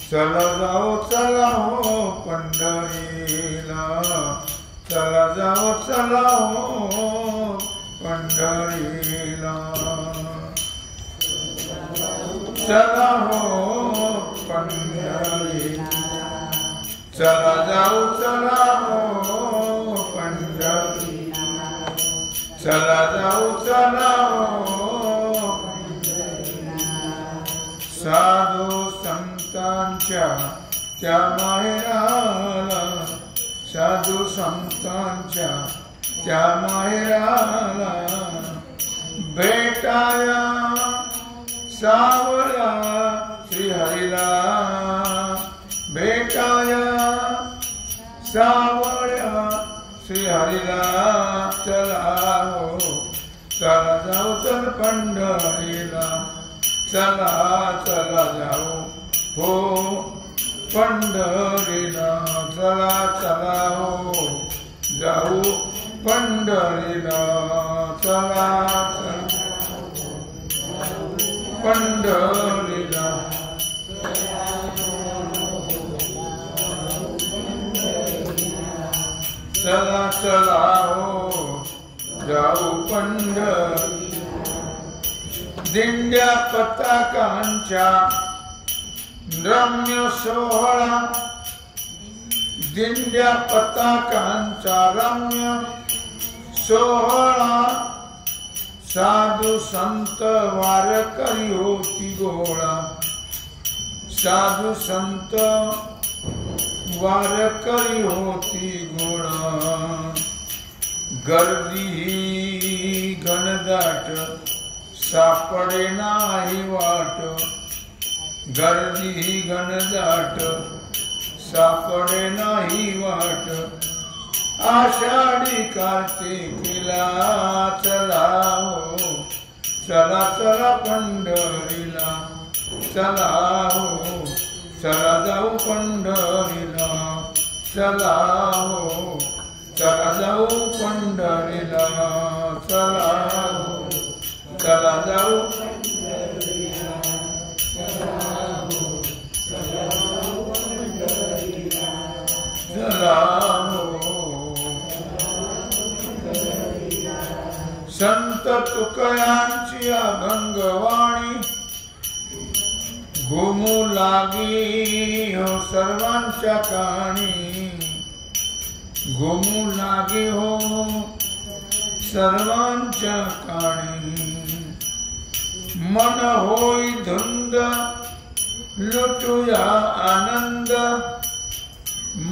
चला जाऊ चला हो पंढरीला, चला जाऊ चला हो पंढरीला, चला हो पंढरीला, चला जाऊ चला हो पंढरीला, चला जाऊ चला हो साधू संतांच्या त्या माहेराला, साधू संतांच्या त्या माहेराला भेटाया सावळ्या श्रीहरीला, भेटाया सावळ्या श्रीहरीला, चला हो चला जाऊ चल पंढरीला, चला चला जाऊ हो पंढरीला, चला चला हो जाऊ पंढरीला, चला पंढरीला, चला चला हो जाऊ पंढरीला, दिंड्या पताकांच्या रम्य सोहळा, दिंड्या पताकांचा रम्य सोहळा, साधू संत वारकरी होती गोळा, साधू संत वारकरी होती गोळा, गर्दी घनदाट सापडे नाही वाट, गर्दी घनदाट सापडे नाही वाट, आषाढी कार्तिकीला चला हो चला चला पंढरीला, चला हो चला जाऊ पंढरीला, चला हो चला जाऊ पंढरीला, चला हो चला जाऊ पंढरीला, चला हो चला जाऊ पंढरीला, चला हो संत तुकयांची अभंगवाणी घुमू लागी हो सर्वांच्या कानी, घुमू लागी हो सर्वांच्या काणी, मन होई धुंद लुटूया आनंद,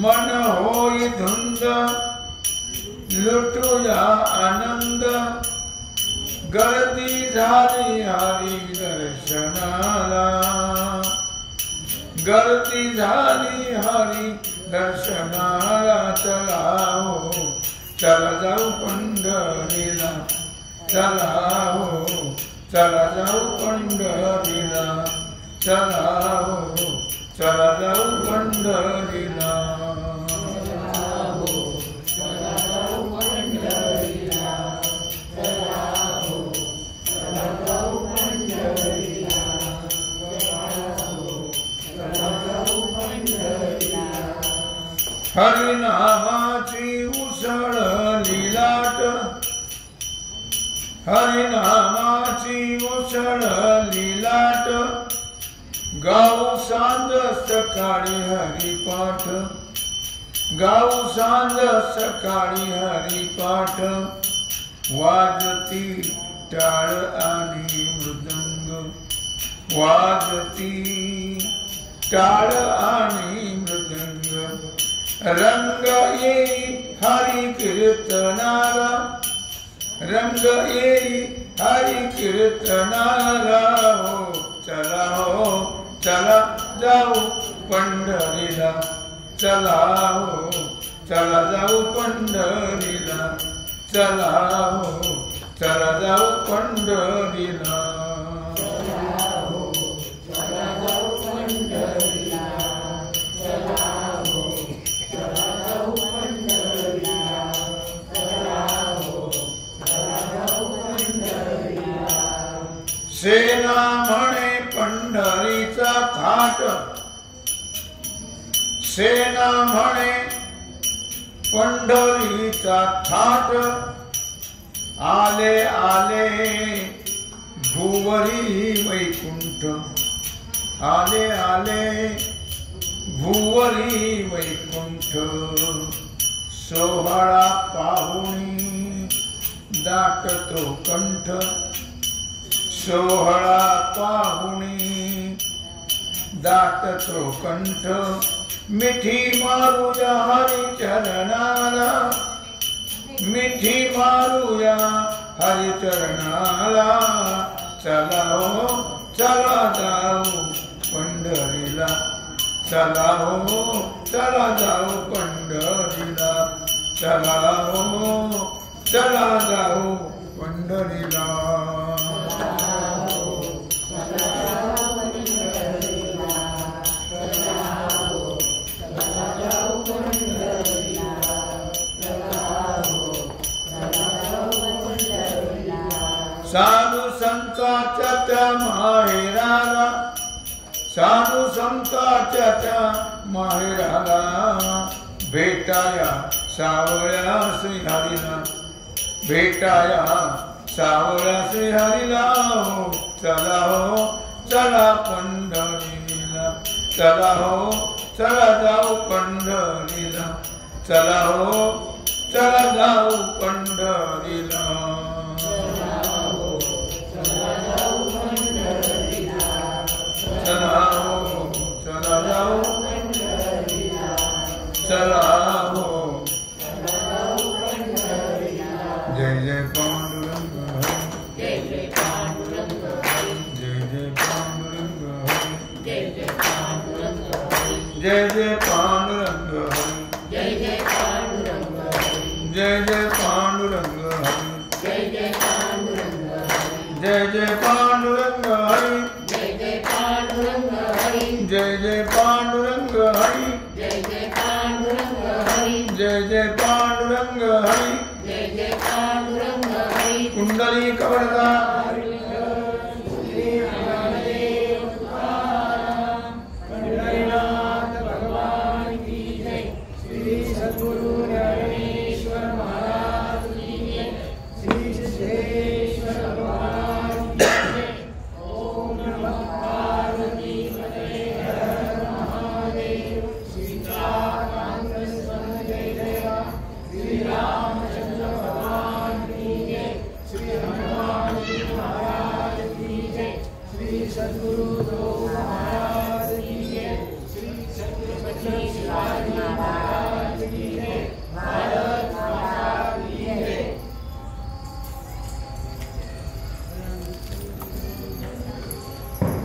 मन होई धुंद लुटूया आनंद, गर्दी झाली हरी दर्शनाला, गर्दी झाली हरी दर्शनाला, चला हो चला जाऊ पंढरीला, चला हो चला जाऊ पंढरीला, चला हो चला जाऊ पंढरीला, चला हो चला जाऊ पंढरीला, चला हो चला जाऊ पंढरीला, चला हो चला जाऊ पंढरीला, हरिनामाची उसळली लाट, हरिनामाची उसळली लाट, गाऊ सांज सकाळी हरिपाठ, गाऊ सांज सकाळी हरिपाठ, वाजती टाळ आणि मृदंग, वाजती टाळ आणि मृदंग, रंग येई हरी कीर्तनाला, रंग येई हरी कीर्तनाला, हो चला जाऊ पंढरीला, चला हो चला जाऊ पंढरीला, चला हो चला जाऊ पंढरीला, चला हो चला जाऊ पंढरीला, चला हो चला जाऊ पंढरीला, चला हो चला जाऊ पंढरीला, सेना म्हणे पंढरीचा पंढरीचा थाट सेना म्हणे पंढरीचा थाट आले आले भुवरी वैकुंठ आले आले भुवरी वैकुंठ सोहळा पाहुणी दाटतो कंठ सोहळा पाहुणी दाटतो कंठ मिठी मारूया हरी चरणाला मिठी मारूया हरी चरणाला चला हो चला जाऊ पंढरीला चला हो चला जाऊ पंढरीला चला हो चला जाऊ पंढरीला साधू संतांच्या त्या माहेराला साधू संतांच्या त्या माहेराला भेटाया सावळ्या श्रीहरीला भेटाया सावळ्या श्रीहरीला हो चला हो चला पंढरीला चला हो चला जाऊ पंढरीला चला हो चला जाऊ पंढरीला चला हो चला जाऊ चला हो जय जय पांडुरंग जय जय पांडुरंग जय जय पांडुरंग जय जय पांडुरंग जय जय पांडुरंग जय जय पांडुरंग जय जय पांडुरंग जय जय पांडुरंग जय जय पांडुरंग जय जय पांडुरंग जय जय